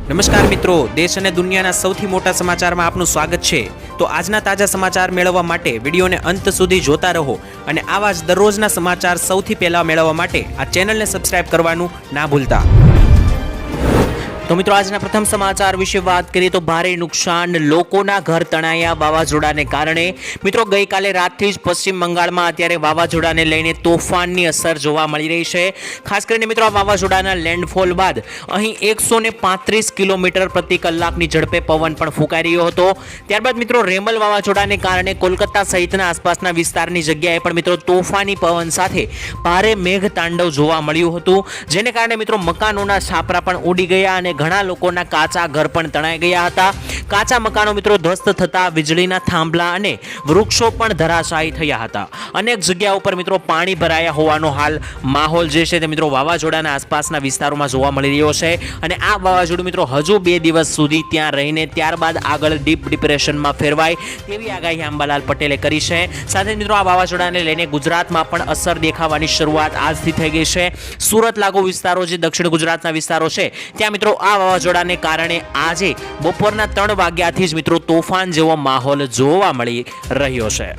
નમસ્કાર મિત્રો, દેશ અને દુનિયાના સૌથી મોટા સમાચારમાં આપનું સ્વાગત છે। તો આજના તાજા સમાચાર મેળવવા માટે વિડીયોને અંત સુધી જોતા રહો અને આવા જ દરરોજના સમાચાર સૌથી પહેલા મેળવવા માટે આ ચેનલને સબસ્ક્રાઇબ કરવાનું ના ભૂલતા। તો મિત્રો આજના પ્રથમ સમાચાર વિશે વાત કરીએ તો ભારે નુકસાન, લોકોના ઘર તણાયા વાવાઝોડાને કારણે। મિત્રો ગઈકાલે રાતથી જ પશ્ચિમ બંગાળમાં અત્યારે વાવાઝોડાને લઈને તોફાનની અસર જોવા મળી રહી છે। ખાસ કરીને મિત્રો આ વાવાઝોડાના લેન્ડફોલ બાદ અહીં 135 કિલોમીટર પ્રતિ કલાકની ઝડપે પવન પણ ફૂંકાઈ રહ્યો હતો। ત્યારબાદ મિત્રો રેમલ વાવાઝોડાને કારણે કોલકાતા સહિતના આસપાસના વિસ્તારની જગ્યાએ પણ મિત્રો તોફાની પવન સાથે ભારે મેઘ તાંડવ જોવા મળ્યું હતું, જેને કારણે મિત્રો મકાનોના છાપરા પણ ઉડી ગયા અને ઘણા લોકોના કાચા ઘર પણ તણાઈ ગયા હતા। કાચા મકાનો મિત્રો ધ્વસ્ત થતા વીજળીના થાંભલા અને વૃક્ષો પણ ધરાશાયી થયા હતા। અનેક જગ્યાઓ પર મિત્રો પાણી ભરાયા હોવાનો હાલ માહોલ જે છે તે મિત્રો વાવાઝોડાના આસપાસના વિસ્તારોમાં જોવા મળી રહ્યો છે અને આ વાવાઝોડું મિત્રો હજુ 2 દિવસ સુધી ત્યાં રહીને ત્યારબાદ આગળ ડીપ ડિપ્રેશનમાં ફેરવાય તેવી આગાહી અંબાલાલ પટેલે કરી છે। સાથે મિત્રો આ વાવાઝોડાને લઈને ગુજરાતમાં પણ અસર દેખાવાની શરૂઆત આજથી થઈ ગઈ છે। સુરત લાગુ વિસ્તારો જે દક્ષિણ ગુજરાતના વિસ્તારો છે ત્યાં મિત્રો આ વાવાઝોડાને કારણે આજે બપોરના 3 વાગ્યાથી જ મિત્રો તોફાન જેવો માહોલ જોવા મળી રહ્યો છે।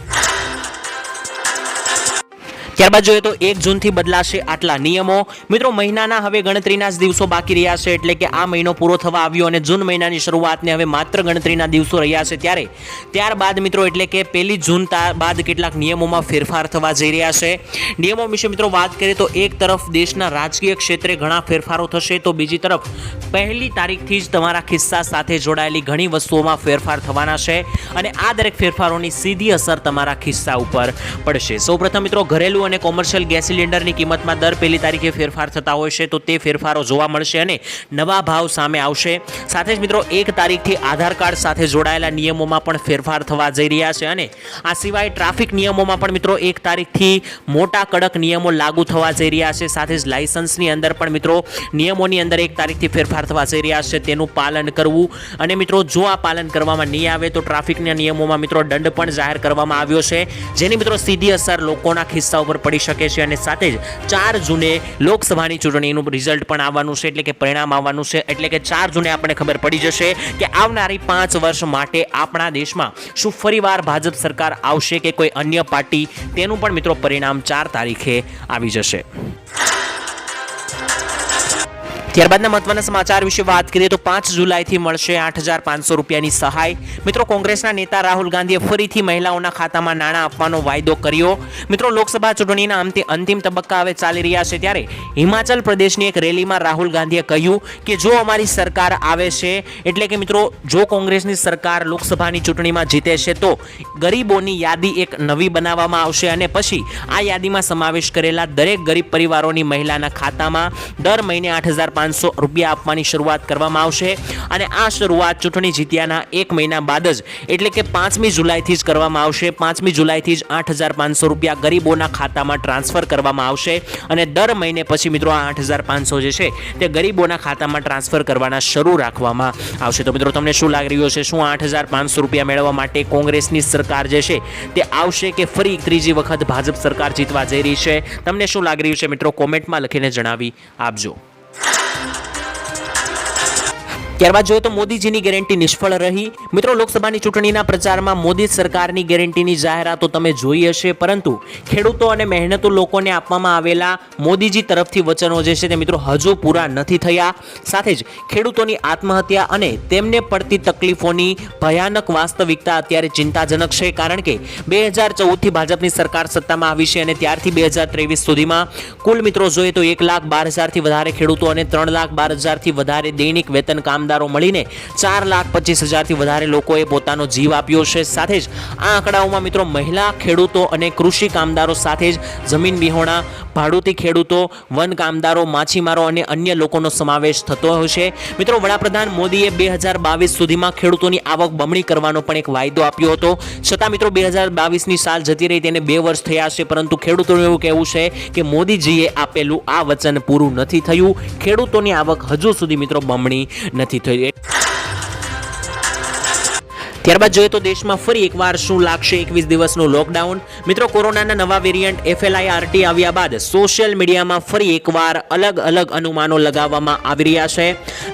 ત્યારબાદ જોઈએ તો 1 જૂનથી બદલાશે આટલા નિયમો। મિત્રો મહિનાના હવે ગણતરીના જ દિવસો બાકી રહ્યા છે, એટલે કે આ મહિનો પૂરો થવા આવ્યો અને જૂન મહિનાની શરૂઆતને હવે માત્ર ગણતરીના દિવસો રહ્યા છે ત્યારે ત્યારબાદ મિત્રો એટલે કે 1 જૂન બાદ કેટલાક નિયમોમાં ફેરફાર થવા જઈ રહ્યા છે। નિયમો વિશે મિત્રો વાત કરીએ તો એક તરફ દેશના રાજકીય ક્ષેત્રે ઘણા ફેરફારો થશે, તો બીજી તરફ 1 તારીખથી જ તમારા ખિસ્સા સાથે જોડાયેલી ઘણી વસ્તુઓમાં ફેરફાર થવાના છે અને આ દરેક ફેરફારોની સીધી અસર તમારા ખિસ્સા ઉપર પડશે। સૌપ્રથમ મિત્રો ઘરેલું અને કોમર્શિયલ ગેસ સિલિન્ડરની કિંમતમાં દર 1 તારીખે ફેરફાર થતા હોય છે, તો તે ફેરફારો જોવા મળશે અને નવા ભાવ સામે આવશે। સાથે જ મિત્રો 1 તારીખથી આધાર કાર્ડ સાથે જોડાયેલા નિયમોમાં પણ ફેરફાર થવા જઈ રહ્યા છે અને આ સિવાય ટ્રાફિક નિયમોમાં પણ મિત્રો 1 તારીખથી મોટા કડક નિયમો લાગુ થવા જઈ રહ્યા છે। સાથે જ લાયસન્સની અંદર પણ મિત્રો નિયમોની અંદર 1 તારીખથી ફેરફાર થવા જઈ રહ્યા છે, તેનું પાલન કરવું અને મિત્રો જો આ પાલન કરવામાં નહીં આવે તો ટ્રાફિકના નિયમોમાં મિત્રો દંડ પણ જાહેર કરવામાં આવ્યો છે, જેની મિત્રો સીધી અસર લોકોના ખિસ્સા ઉપર પડી શકે છે। અને સાથે જ 4 જૂને લોકસભાની ચૂંટણીનું રિઝલ્ટ પણ આવવાનું છે, એટલે કે પરિણામ આવવાનું છે, એટલે કે 4 જૂને આપણને ખબર પડી જશે કે આવનારી 5 વર્ષ માટે આપણા દેશમાં શું ફરીવાર ભાજપ સરકાર આવશે કે કોઈ અન્ય પાર્ટી, તેનું પણ મિત્રો પરિણામ 4 તારીખે આવી જશે। ત્યારબાદના મહત્વના સમાચાર વિશે વાત કરીએ તો 5 જુલાઈથી મળશે 8,500 રૂપિયાની સહાય। મિત્રો કોંગ્રેસના નેતા રાહુલ ગાંધીએ ફરીથી મહિલાઓના ખાતામાં નાણાં આપવાનો વાયદો કર્યો। મિત્રો લોકસભા ચૂંટણીના અંતિમ તબક્કા હવે ચાલી રહ્યા છે ત્યારે હિમાચલ પ્રદેશની એક રેલીમાં રાહુલ ગાંધીએ કહ્યું કે જો અમારી સરકાર આવે છે, એટલે કે મિત્રો જો કોંગ્રેસની સરકાર લોકસભાની ચૂંટણીમાં જીતે છે તો ગરીબોની યાદી એક નવી બનાવવામાં આવશે અને પછી આ યાદીમાં સમાવેશ કરેલા દરેક ગરીબ પરિવારોની મહિલાના ખાતામાં દર મહિને 8,500 રૂપિયા આપવાની શરૂઆત કરવામાં આવશે અને આ શરૂઆત ચૂંટણી જીત્યાના 1 મહિના બાદ જ એટલે કે 5મી જુલાઈથી જ કરવામાં આવશે। 5મી જુલાઈથી જ 8,500 રૂપિયા ગરીબોના ખાતામાં ટ્રાન્સફર કરવામાં આવશે અને દર મહિને પછી મિત્રો આ 8,500 જે છે તે ગરીબોના ખાતામાં ટ્રાન્સફર કરવાના શરૂ રાખવામાં આવશે। તો મિત્રો તમને શું લાગી રહ્યું છે, શું 8,500 રૂપિયા મેળવવા માટે કોંગ્રેસની સરકાર જે છે તે આવશે કે ફરી ત્રીજી વખત ભાજપ સરકાર જીતવા જઈ રહી છે? તમને શું લાગી રહ્યું છે મિત્રો કોમેન્ટમાં લખીને જણાવી આપજો। ત્યારબાદ જોઈએ તો મોદીજીની ગેરંટી નિષ્ફળ રહી। મિત્રો લોકસભાની ચૂંટણીના પ્રચારમાં મોદી સરકારની ગેરંટીની જાહેરાતો તમે જોઈ હશે, પરંતુ ખેડૂતો અને મહેનતુ લોકોને આપવામાં આવેલા મોદીજી તરફથી વચનો જે છે તે મિત્રો હજુ પૂરા નથી થયા। સાથે જ ખેડૂતોની આત્મહત્યા અને તેમને પડતી તકલીફોની ભયાનક વાસ્તવિકતા અત્યારે ચિંતાજનક છે, કારણ કે 2014થી ભાજપની સરકાર સત્તામાં આવી છે અને ત્યારથી 2023 સુધીમાં કુલ મિત્રો જોઈએ તો 1,12,000થી વધારે ખેડૂતો અને 3,12,000થી વધારે દૈનિક વેતન કામદારો મળીને 4,25,000થી વધારે લોકોએ પોતાનો જીવ આપ્યો છે। સાથે જ આ આંકડાઓમાં મિત્રો મહિલા ખેડૂતો અને કૃષિ કામદારો સાથે જ જમીન વિહોણા, ભાડુતી ખેડૂતો, વન કામદારો, માછીમારો અને અન્ય લોકોનો સમાવેશ થતો હોય છે। મિત્રો વડાપ્રધાન મોદીએ 2022 સુધીમાં ખેડૂતોની આવક બમણી કરવાનો પણ એક વાયદો આપ્યો હતો, છતાં મિત્રો 2022ની સાલ જતી રહી તેને 2 વર્ષ થયા છે, પરંતુ ખેડૂતોનું એવું કહેવું છે કે મોદીજીએ આપેલું આ વચન પૂરું નથી થયું। ખેડૂતોની આવક હજુ સુધી મિત્રો બમણી નથી થઈ। ત્યારબાદ જોઈએ તો દેશમાં ફરી એકવાર શું લાગશે 21 દિવસનું લોકડાઉન. મિત્રો, કોરોનાના નવા વેરિયન્ટ FLIRT આવ્યા બાદ સોશિયલ મીડિયામાં ફરી એકવાર અલગ અલગ અનુમાનો લગાવવામાં આવી રહ્યા છે.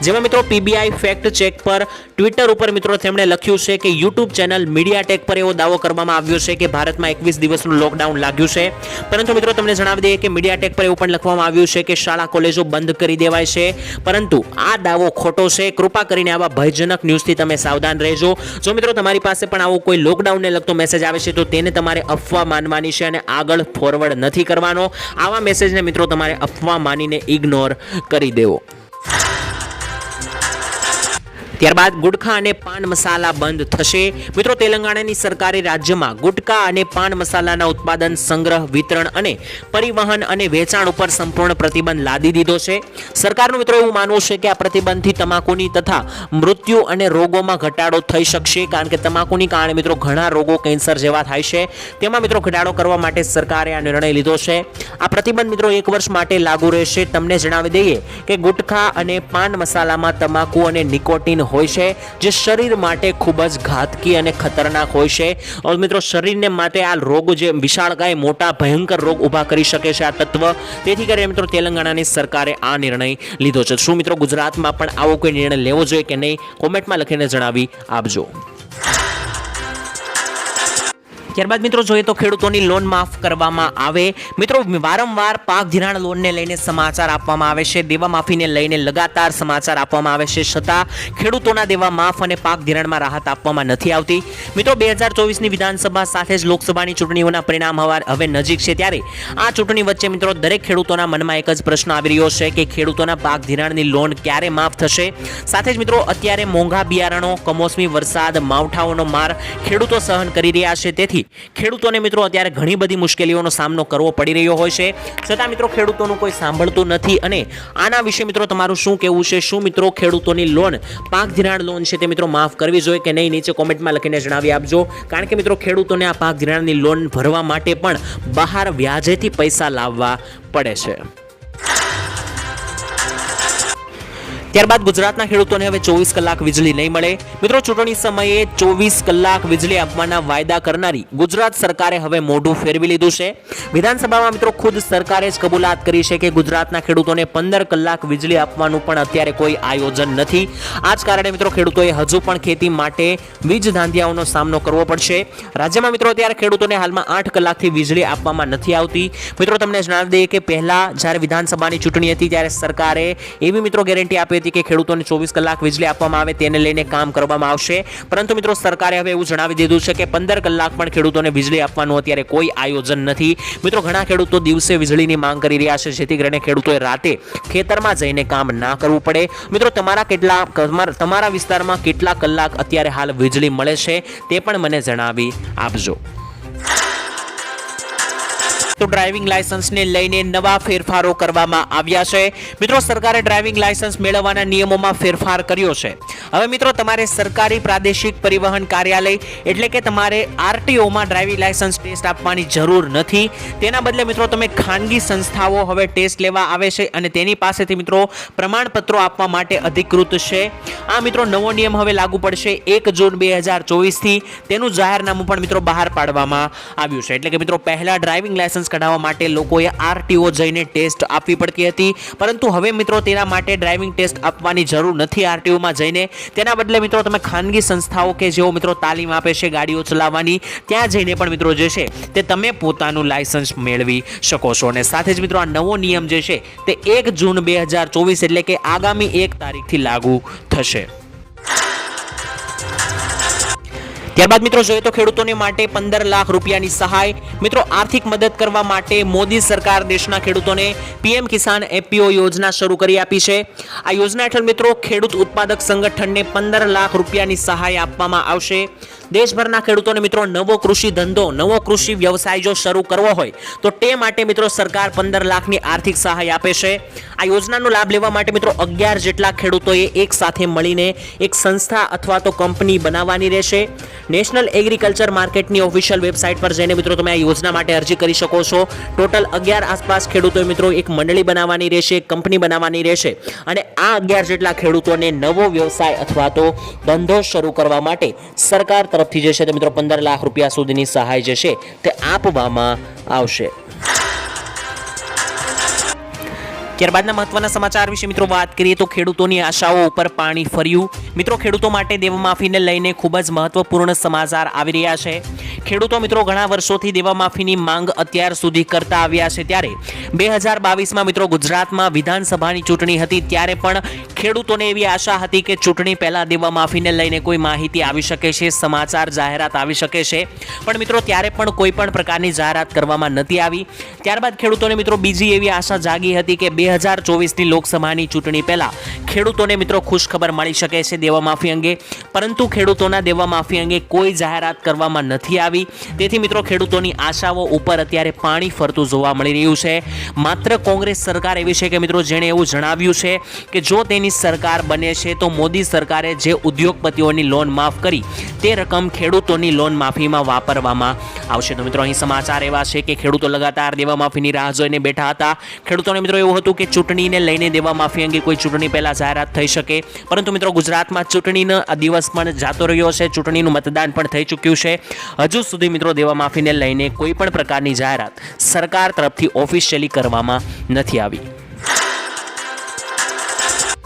જેમાં મિત્રો PBI ફેક્ટ ચેક પર ટ્વિટર ઉપર મિત્રો તેમણે લખ્યું છે કે યુટ્યુબ ચેનલ મીડિયા ટેક પર એવો દાવો કરવામાં આવ્યો છે કે ભારતમાં 21 દિવસનું લોકડાઉન લાગ્યું છે. પરંતુ મિત્રો તમને જણાવી દઈએ કે મીડિયા ટેક પર એવું પણ લખવામાં આવ્યું છે કે શાળા કોલેજો બંધ કરી દેવાય છે. પરંતુ આ દાવો ખોટો છે. કૃપા કરીને આવા ભયજનક ન્યૂઝથી તમે સાવધાન રહેજો. જો મિત્રો તમારી પાસે પણ આવો કોઈ લોકડાઉનને લગતો મેસેજ આવે છે તો તેને તમારે અફવા માનવાની છે અને આગળ ફોરવર્ડ નથી કરવાનો. આવા મેસેજને મિત્રો તમારે અફવા માનીને ઇગ્નોર કરી દેવો. ત્યારબાદ ગુટખા અને પાન મસાલા બંધ થશે. મિત્રો, તેલંગાણાની સરકારે રાજ્યમાં ગુટખા અને પાન મસાલાના ઉત્પાદન, સંગ્રહ, વિતરણ અને પરિવહન અને વેચાણ ઉપર સંપૂર્ણ પ્રતિબંધ લાદી દીધો છે. સરકારનું મિત્રો એવું માનવું છે કે આ પ્રતિબંધથી તમાકુની તથા મૃત્યુ અને રોગોમાં ઘટાડો થઈ શકશે. કારણ કે તમાકુની કારણે મિત્રો ઘણા રોગો, કેન્સર જેવા થાય છે. તેમાં મિત્રો ઘટાડો કરવા માટે સરકારે આ નિર્ણય લીધો છે. આ પ્રતિબંધ મિત્રો 1 વર્ષ માટે લાગુ રહેશે. તમને જણાવી દઈએ કે ગુટખા અને પાન મસાલામાં તમાકુ અને નિકોટીન હોય છે, જે શરીર માટે ખૂબ જ ઘાતકી અને ખતરનાક હોય છે. મિત્રો, શરીરને માટે આ રોગ જે વિશાળકાય મોટા ભયંકર રોગ ઊભા કરી શકે છે આ તત્વ. તેથી કરીને મિત્રો તેલંગાણાની સરકારે આ નિર્ણય લીધો છે. શું મિત્રો ગુજરાતમાં પણ આવો કોઈ નિર્ણય લેવો જોઈએ કે નહીં? કોમેન્ટમાં લખીને જણાવી આપજો. ત્યારબાદ મિત્રો જોઈએ તો ખેડૂતોની લોન માફ કરવામાં આવે. મિત્રો, વારંવાર પાક ધિરાણ લોનને લઈને સમાચાર આપવામાં આવે છે, દેવા માફીને લઈને લગાતાર સમાચાર આપવામાં આવે છે, છતાં ખેડૂતોના દેવા માફ અને પાક ધિરાણમાં રાહત આપવામાં નથી આવતી. મિત્રો, 2024ની વિધાનસભા સાથે જ લોકસભાની ચૂંટણીઓના પરિણામ હવે નજીક છે. ત્યારે આ ચૂંટણી વચ્ચે મિત્રો દરેક ખેડૂતોના મનમાં એક જ પ્રશ્ન આવી રહ્યો છે કે ખેડૂતોના પાક ધિરાણની લોન ક્યારે માફ થશે? સાથે જ મિત્રો અત્યારે મોંઘા બિયારણો, કમોસમી વરસાદ, માવઠાઓનો માર ખેડૂતો સહન કરી રહ્યા છે. તેથી ખેડૂતોને મિત્રો અત્યારે ઘણી બધી મુશ્કેલીઓનો સામનો કરવો પડી રહ્યો હોય છે, છતાં મિત્રો ખેડૂતોનું કોઈ સાંભળતું નથી. અને આના વિશે મિત્રો તમારું શું કહેવું છે? શું મિત્રો ખેડૂતોની લોન, પાક ધિરાણ લોન છે તે મિત્રો માફ કરવી જોઈએ કે નહીં? નીચે કોમેન્ટમાં લખીને જણાવી આપજો. કારણ કે મિત્રો ખેડૂતોને આ પાક ધિરાણની લોન ભરવા માટે પણ બહાર વ્યાજેથી પૈસા લાવવા પડે છે. ત્યારબાદ ગુજરાતના ખેડૂતોને હવે 24 કલાક વીજળી નહીં મળે. મિત્રો, ચૂંટણી સમયે 24 કલાક વીજળી આપવાના વાયદા કરનારી ગુજરાત સરકારે હવે મોઢું ફેરવી લીધું છે. વિધાનસભામાં મિત્રો ખુદ સરકારે જ કબૂલાત કરી છે કે ગુજરાતના ખેડૂતોને 15 કલાક વીજળી આપવાનું પણ અત્યારે કોઈ આયોજન નથી. આ જ કારણે મિત્રો ખેડૂતોએ હજુ પણ ખેતી માટે વીજ ધાંધિયાઓનો સામનો કરવો પડશે. રાજ્યમાં મિત્રો અત્યારે ખેડૂતોને હાલમાં 8 કલાકથી વીજળી આપવામાં નથી આવતી. મિત્રો, તમને જણાવી દઈએ કે પહેલા જ્યારે વિધાનસભાની ચૂંટણી હતી ત્યારે સરકારે એવી મિત્રો ગેરંટી આપી કે ખેડૂતોને 24 કલાક વીજળી આપવામાં આવે, તેને લઈને કામ કરવામાં આવશે. પરંતુ મિત્રો સરકારે હવે એવું જણાવી દીધું છે કે 15 કલાક પણ ખેડૂતોને વીજળી આપવાનું અત્યારે કોઈ આયોજન નથી. મિત્રો, ઘણા ખેડૂતો દિવસે વીજળીની માંગ કરી રહ્યા છે, જેથી કરીને ખેડૂતોએ રાતે ખેતરમાં જઈને કામ ના કરવું પડે. મિત્રો, તમારા વિસ્તારમાં કેટલા કલાક અત્યારે હાલ વીજળી મળે છે તે પણ મને જણાવી આપજો. તો ડ્રાઇવિંગ લાયસન્સને લઈને નવા ફેરફારો કરવામાં આવ્યા છે. મિત્રો, સરકારે ડ્રાઇવિંગ લાયસન્સ મેળવવાના નિયમોમાં ફેરફાર કર્યો છે. હવે મિત્રો તમારે સરકારી પ્રાદેશિક પરિવહન કાર્યાલય એટલે કે તમારે RTOમાં ડ્રાઇવિંગ લાયસન્સ ટેસ્ટ આપવાની જરૂર નથી. તેના બદલે મિત્રો તમે ખાનગી સંસ્થાઓ હવે ટેસ્ટ લેવા આવે છે અને તેની પાસેથી મિત્રો પ્રમાણપત્રો આપવા માટે અધિકૃત છે. આ મિત્રો નવો નિયમ હવે લાગુ પડશે 1 જૂન 2024થી. તેનું જાહેરનામું પણ મિત્રો બહાર પાડવામાં આવ્યું છે. એટલે કે મિત્રો પહેલા ડ્રાઇવિંગ લાયસન્સ કઢાવવા માટે લોકોએ RTO જઈને ટેસ્ટ આપવી પડતી હતી, પરંતુ હવે મિત્રો તેના માટે ડ્રાઇવિંગ ટેસ્ટ આપવાની જરૂર નથી RTOમાં જઈને. તેના બદલે મિત્રો તમે ખાનગી સંસ્થાઓ કે જેઓ મિત્રો તાલીમ આપે છે ગાડીઓ ચલાવવાની, ત્યાં જઈને પણ મિત્રો જે છે તે તમે પોતાનું લાયસન્સ મેળવી શકો છો. અને સાથે જ મિત્રો આ નવો નિયમ જે છે તે 1 જૂન 2024 એટલે કે આગામી 1 તારીખથી લાગુ થશે. ત્યારબાદ મિત્રો જોઈએ તો ખેડૂતોને માટે 15 લાખ રૂપિયાની સહાય. મિત્રો, આર્થિક મદદ કરવા માટે મોદી સરકાર દેશના ખેડૂતોને PM કિસાન FPO યોજના શરૂ કરી આપી છે. આ યોજના હેઠળ મિત્રો ખેડૂત ઉત્પાદક સંગઠનને 15 લાખ રૂપિયાની સહાય આપવામાં આવશે. દેશભરના ખેડૂતોને મિત્રો નવો કૃષિ ધંધો, નવો કૃષિ વ્યવસાય જો શરૂ કરવો હોય તો તે માટે મિત્રો સરકાર 15 લાખની આર્થિક સહાય આપે છે. આ યોજનાનો લાભ લેવા માટે મિત્રો 11 જેટલા ખેડૂતોએ એક સાથે મળીને એક સંસ્થા અથવા તો કંપની બનાવવાની રહેશે. નેશનલ એગ્રીકલ્ચર માર્કેટની ઓફિશિયલ વેબસાઇટ પર જઈને મિત્રો તમે આ યોજના માટે અરજી કરી શકો છો. ટોટલ 11 આસપાસ ખેડૂતોએ મિત્રો એક મંડળી બનાવવાની રહેશે, એક કંપની બનાવવાની રહેશે અને આ 11 જેટલા ખેડૂતોને નવો વ્યવસાય અથવા તો ધંધો શરૂ કરવા માટે સરકાર તરફથી જે છે તે મિત્રો 15 લાખ રૂપિયા સુધીની સહાય જે છે તે આપવામાં આવશે. ત્યારબાદના મહત્વના સમાચાર વિશે મિત્રો વાત કરીએ તો ખેડૂતોની આશાઓ ઉપર પાણી ફર્યું. મિત્રો ખેડૂતો માટે દેવામાફીને લઈને ખૂબ જ મહત્વપૂર્ણ સમાચાર આવી રહ્યા છે. ખેડૂતો મિત્રો ઘણા વર્ષોથી દેવામાફીની માંગ અત્યાર સુધી કરતા આવ્યા છે. ત્યારે 2022માં મિત્રો ગુજરાતમાં વિધાનસભાની ચૂંટણી હતી ત્યારે પણ ખેડૂતોને એવી આશા હતી કે ચૂંટણી પહેલા દેવામાફીને લઈને કોઈ માહિતી આવી શકે છે, સમાચાર જાહેરાત આવી શકે છે, પણ મિત્રો ત્યારે પણ કોઈ પણ પ્રકારની જાહેરાત કરવામાં નથી આવી. ત્યારબાદ ખેડૂતોને મિત્રો બીજી એવી આશા જાગી હતી કે 2024ની લોકસભાની ચૂંટણી પહેલા ખેડૂતોને મિત્રો ખુશખબર મળી શકે છે દેવામાફી અંગે, પરંતુ ખેડૂતોના દેવામાફી અંગે કોઈ જાહેરાત કરવામાં નથી આવી. તેથી મિત્રો ખેડૂતોની આશાઓ ઉપર અત્યારે પાણી ફરતું જોવા મળી રહ્યું છે. માત્ર કોંગ્રેસ સરકાર એવી છે કે મિત્રો જેણે એવું જણાવ્યું છે કે જો તેની સરકાર બને છે તો મોદી સરકારે જે ઉદ્યોગપતિઓની લોન માફ કરી તે રકમ ખેડૂતોની લોન માફીમાં વાપરવામાં આવશે. તો મિત્રો અહીં સમાચાર એવા છે કે ખેડૂતો લગાતાર દેવામાફીની રાહ જોઈને બેઠા હતા. ખેડૂતોને મિત્રો એવું હતું કે ચૂંટણીને લઈને દેવામાફી અંગે કોઈ ચૂંટણી પહેલા જાહેરાત થઈ શકે, પરંતુ મિત્રો ગુજરાતમાં ચૂંટણીનો દિવસ પણ જાતો રહ્યો છે, ચૂંટણીનું મતદાન પણ થઈ ચૂક્યું છે. હજુ સુધી મિત્રો દેવામાફીને લઈને કોઈ પણ પ્રકારની જાહેરાત સરકાર તરફથી ઓફિશિયલી કરવામાં નથી આવી.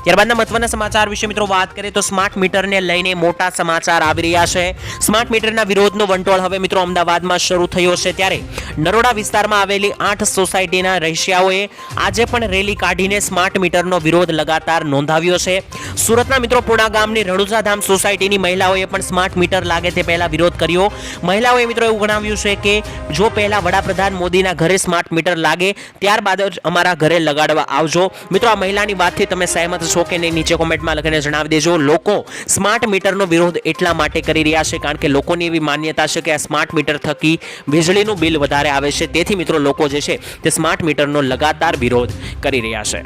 ત્યારબાદના મહત્વના સમાચાર વિશે મિત્રો વાત કરીએ તો સ્માર્ટ મીટરને લઈને મોટા સમાચાર આવી રહ્યા છે. સ્માર્ટ મીટરના વિરોધનો વંટોળ હવે મિત્રો અમદાવાદમાં શરૂ થયો છે. ત્યારે નરોડા વિસ્તારમાં આવેલી 8 સોસાયટીના રહીશિયાઓએ આજે પણ રેલી કાઢીને સ્માર્ટ મીટરનો વિરોધ લગાતાર નોંધાવ્યો છે. સુરતના મિત્રો પૂણા ગામની રણુજાધામ સોસાયટીની મહિલાઓએ પણ સ્માર્ટ મીટર લાગે તે પહેલા વિરોધ કર્યો. મહિલાઓએ મિત્રો એવું ગણાવ્યું છે કે જો પહેલા વડાપ્રધાન મોદીના ઘરે સ્માર્ટ મીટર લાગે ત્યારબાદ જ અમારા ઘરે લગાડવા આવજો. મિત્રો આ મહિલાની વાતથી તમે સહેમત છો કે નહીં નીચે કોમેન્ટમાં લખીને જણાવી દેજો. લોકો સ્માર્ટ મીટરનો વિરોધ એટલા માટે કરી રહ્યા છે કારણ કે લોકોની એવી માન્યતા છે કે આ સ્માર્ટ મીટર થકી વીજળીનું બિલ વધારે આવે છે. તેથી મિત્રો લોકો જે છે તે સ્માર્ટ મીટરનો લગાતાર વિરોધ કરી રહ્યા છે.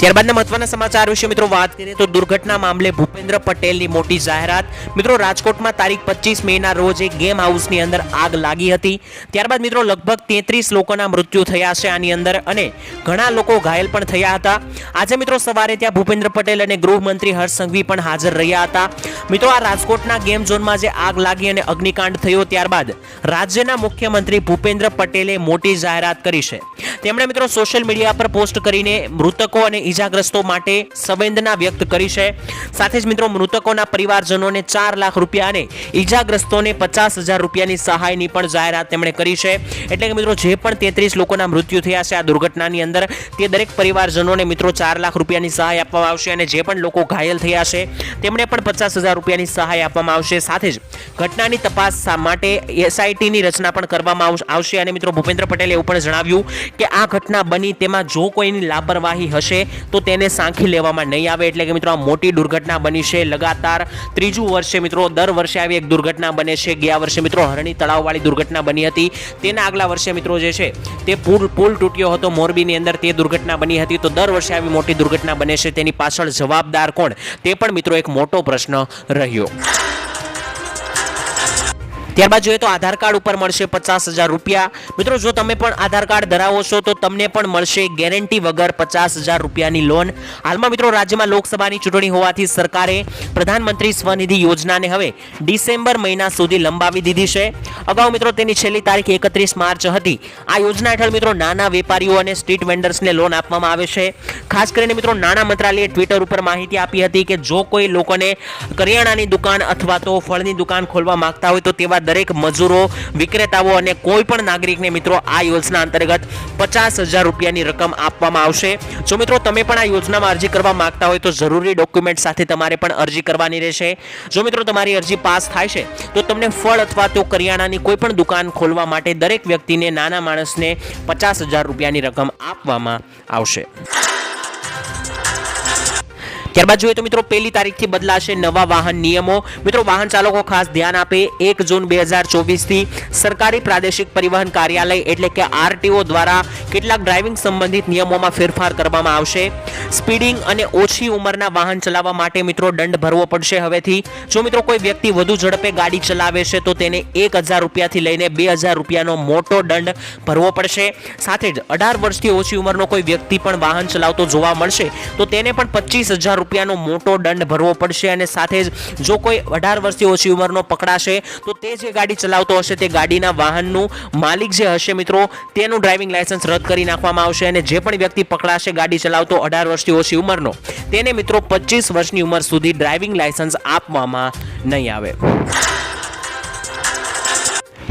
ત્યારબાદના મહત્વના સમાચાર વિશે મિત્રો વાત કરીએ તો દુર્ઘટના મામલે ભૂપેન્દ્ર પટેલની મોટી જાહેરાત. મિત્રો રાજકોટમાં તારીખ 25 મેના રોજ એક ગેમ હાઉસની અંદર આગ લાગી હતી. ત્યારબાદ મિત્રો લગભગ 33 લોકોના મૃત્યુ થયા છે આની અંદર અને ઘણા લોકો ઘાયલ પણ થયા હતા. આજે મિત્રો સવારે ત્યાં ભૂપેન્દ્ર પટેલ અને ગૃહમંત્રી હર્ષ સંઘવી પણ હાજર રહ્યા હતા. મિત્રો આ રાજકોટના ગેમ ઝોનમાં જે આગ લાગી અને અગ્નિકાંડ થયો ત્યારબાદ રાજ્યના મુખ્યમંત્રી ભૂપેન્દ્ર પટેલે મોટી જાહેરાત કરી છે. તેમણે મિત્રો સોશિયલ મીડિયા પર પોસ્ટ કરીને મૃતકો અને ઈજાગ્રસ્તો માટે સંવેદના વ્યક્ત કરી છે. સાથે જ મિત્રો મૃતકોના પરિવારજનોને 4 લાખ રૂપિયા અને ઈજાગ્રસ્તોને 50,000 રૂપિયાની સહાયની પણ જાહેરાત તેમણે કરી છે. એટલે કે મિત્રો જે પણ 33 લોકોના મૃત્યુ થયા છે આ દુર્ઘટનાની અંદર તે દરેક પરિવારજનોને મિત્રો 4 લાખ રૂપિયાની સહાય આપવામાં આવશે અને જે પણ લોકો ઘાયલ થયા છે તેમને પણ 50,000 રૂપિયાની સહાય આપવામાં આવશે. સાથે જ ઘટનાની તપાસ માટે એસઆઈટીની રચના પણ કરવામાં આવશે અને મિત્રો ભૂપેન્દ્ર પટેલે એવું પણ જણાવ્યું કે આ ઘટના બની તેમાં જો કોઈની લાપરવાહી હશે તો તેને સાંખી લેવામાં નહીં આવે. એટલે કે મિત્રો આ મોટી દુર્ઘટના બની છે. લગાતાર ત્રીજું વર્ષે મિત્રો દર વર્ષે આવી એક દુર્ઘટના બને છે. ગયા વર્ષે મિત્રો હરણી તળાવવાળી દુર્ઘટના બની હતી. તેના આગલા વર્ષે મિત્રો જે છે તે પુલ તૂટ્યો હતો મોરબીની અંદર, તે દુર્ઘટના બની હતી. તો દર વર્ષે આવી મોટી દુર્ઘટના બને છે, તેની પાછળ જવાબદાર કોણ તે પણ મિત્રો એક મોટો પ્રશ્ન રહ્યો. ત્યારબાદ જોઈએ તો આધાર કાર્ડ ઉપર મળશે 50,000 રૂપિયા. મિત્રો જો તમે પણ આધાર કાર્ડ ધરાવો છો તો તમને પણ મળશે ગેરંટી વગર 50,000 રૂપિયાની લોન. હાલમાં મિત્રો રાજ્યમાં લોકસભાની ચૂંટણી હોવાથી સરકારે પ્રધાનમંત્રી સ્વનિધિ યોજનાને હવે ડિસેમ્બર મહિના સુધી લંબાવી દીધી છે. અગાઉ મિત્રો તેની છેલ્લી તારીખ 31 માર્ચ હતી. આ યોજના હેઠળ મિત્રો નાના વેપારીઓ અને સ્ટ્રીટ વેન્ડર્સને લોન આપવામાં આવે છે. ખાસ કરીને મિત્રો નાણાં મંત્રાલયે ટ્વિટર ઉપર માહિતી આપી હતી કે જો કોઈ લોકોને કરિયાણાની દુકાન અથવા તો ફળની દુકાન ખોલવા માંગતા હોય તો તેવા દરેક મજૂરો, વિક્રેતાઓ અને કોઈ પણ નાગરિકને મિત્રો આ યોજના અંતર્ગત 50,000 રૂપિયાની રકમ આપવામાં આવશે. જો મિત્રો તમે પણ આ યોજનામાં અરજી કરવા માંગતા હોય તો જરૂરી ડોક્યુમેન્ટ સાથે તમારે પણ અરજી કરવાની રહેશે. જો મિત્રો તમારી અરજી પાસ થાય છે તો તમને ફળ અથવા તો કરિયાણાની કોઈ પણ દુકાન ખોલવા માટે દરેક વ્યક્તિને, નાના માણસને 50,000 રૂપિયાની રકમ આપવામાં આવશે. ત્યારબાદ જોઈએ તો મિત્રો 1લી તારીખથી બદલાશે નવા વાહન નિયમો। મિત્રો વાહન ચાલકો ખાસ ધ્યાન આપે, 1 જૂન 2024 થી સરકારી પ્રાદેશિક પરિવહન કાર્યાલય એટલે કે આરટીઓ દ્વારા કેટલાક ડ્રાઇવિંગ સંબંધિત નિયમોમાં ફેરફાર કરવામાં આવશે। સ્પીડિંગ અને ઓછી ઉંમરના વાહન ચલાવવા માટે મિત્રો દંડ ભરવો પડશે હવેથી। જો મિત્રો કોઈ વ્યક્તિ વધુ ઝડપે ગાડી ચલાવે છે તો તેને 1000 રૂપિયાથી લઈને 2000 રૂપિયાનો મોટો દંડ ભરવો પડશે। સાથે જ 18 વર્ષથી ઓછી ઉંમરનો કોઈ વ્યક્તિ પણ વાહન ચલાવતો જોવા મળશે તો તેને પણ 25000 રૂપિયાનો મોટો દંડ ભરવો પડશે। અને સાથે જ જો કોઈ 18 વર્ષથી ઓછી ઉંમરનો પકડાશે તો તે જે ગાડી ચલાવતો હશે તે ગાડીના વાહનનું માલિક જે હશે મિત્રો તેનું ડ્રાઇવિંગ લાયસન્સ રદ કરી નાખવામાં આવશે। અને જે પણ વ્યક્તિ પકડાશે ગાડી ચલાવતો 18 વર્ષથી ઓછી ઉંમરનો તેને મિત્રો 25 વર્ષની ઉંમર સુધી ડ્રાઇવિંગ લાયસન્સ આપવામાં નહીં આવે।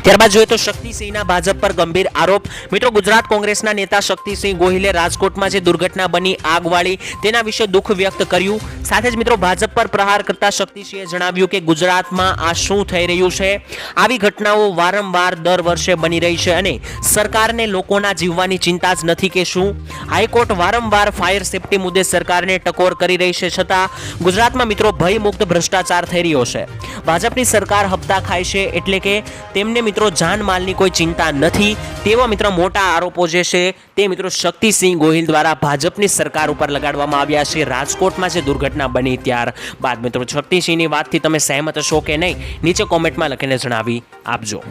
ત્યારબાદ જોઈએ તો શક્તિસિંહના ભાજપ પર ગંભીર આરોપ। મિત્રો ગુજરાત કોંગ્રેસના નેતા શક્તિસિંહ ગોહિલે રાજકોટમાં જે દુર્ઘટના બની આગવાળી તેના વિશે દુઃખ વ્યક્ત કર્યું। સાથે જ મિત્રો ભાજપ પર પ્રહાર કરતા શક્તિસિંહે જણાવ્યું કે ગુજરાતમાં આ શું થઈ રહ્યું છે, આવી ઘટનાઓ વારંવાર દર વર્ષે બની રહી છે અને સરકારને લોકોના જીવવાની ચિંતા જ નથી કે શું? હાઈકોર્ટ વારંવાર ફાયર સેફટી મુદ્દે સરકારને ટકોર કરી રહી છે, છતાં ગુજરાતમાં મિત્રો ભયમુક્ત ભ્રષ્ટાચાર થઈ રહ્યો છે। ભાજપની સરકાર હપ્તા ખાય છે એટલે કે તેમને મિત્રો જાનમાલની કોઈ ચિંતા નથી, તેવા મિત્રો મોટા આરોપો જે છે તે મિત્રો શક્તિસિંહ ગોહિલ દ્વારા ભાજપની સરકાર ઉપર લગાડવામાં આવ્યા છે રાજકોટમાં જે દુર્ઘટના બની ત્યાર બાદ। મિત્રો શક્તિસિંહની વાતથી તમે સહેમત હશો કે નહીં, નીચે કોમેન્ટમાં લખીને જણાવી આપજો।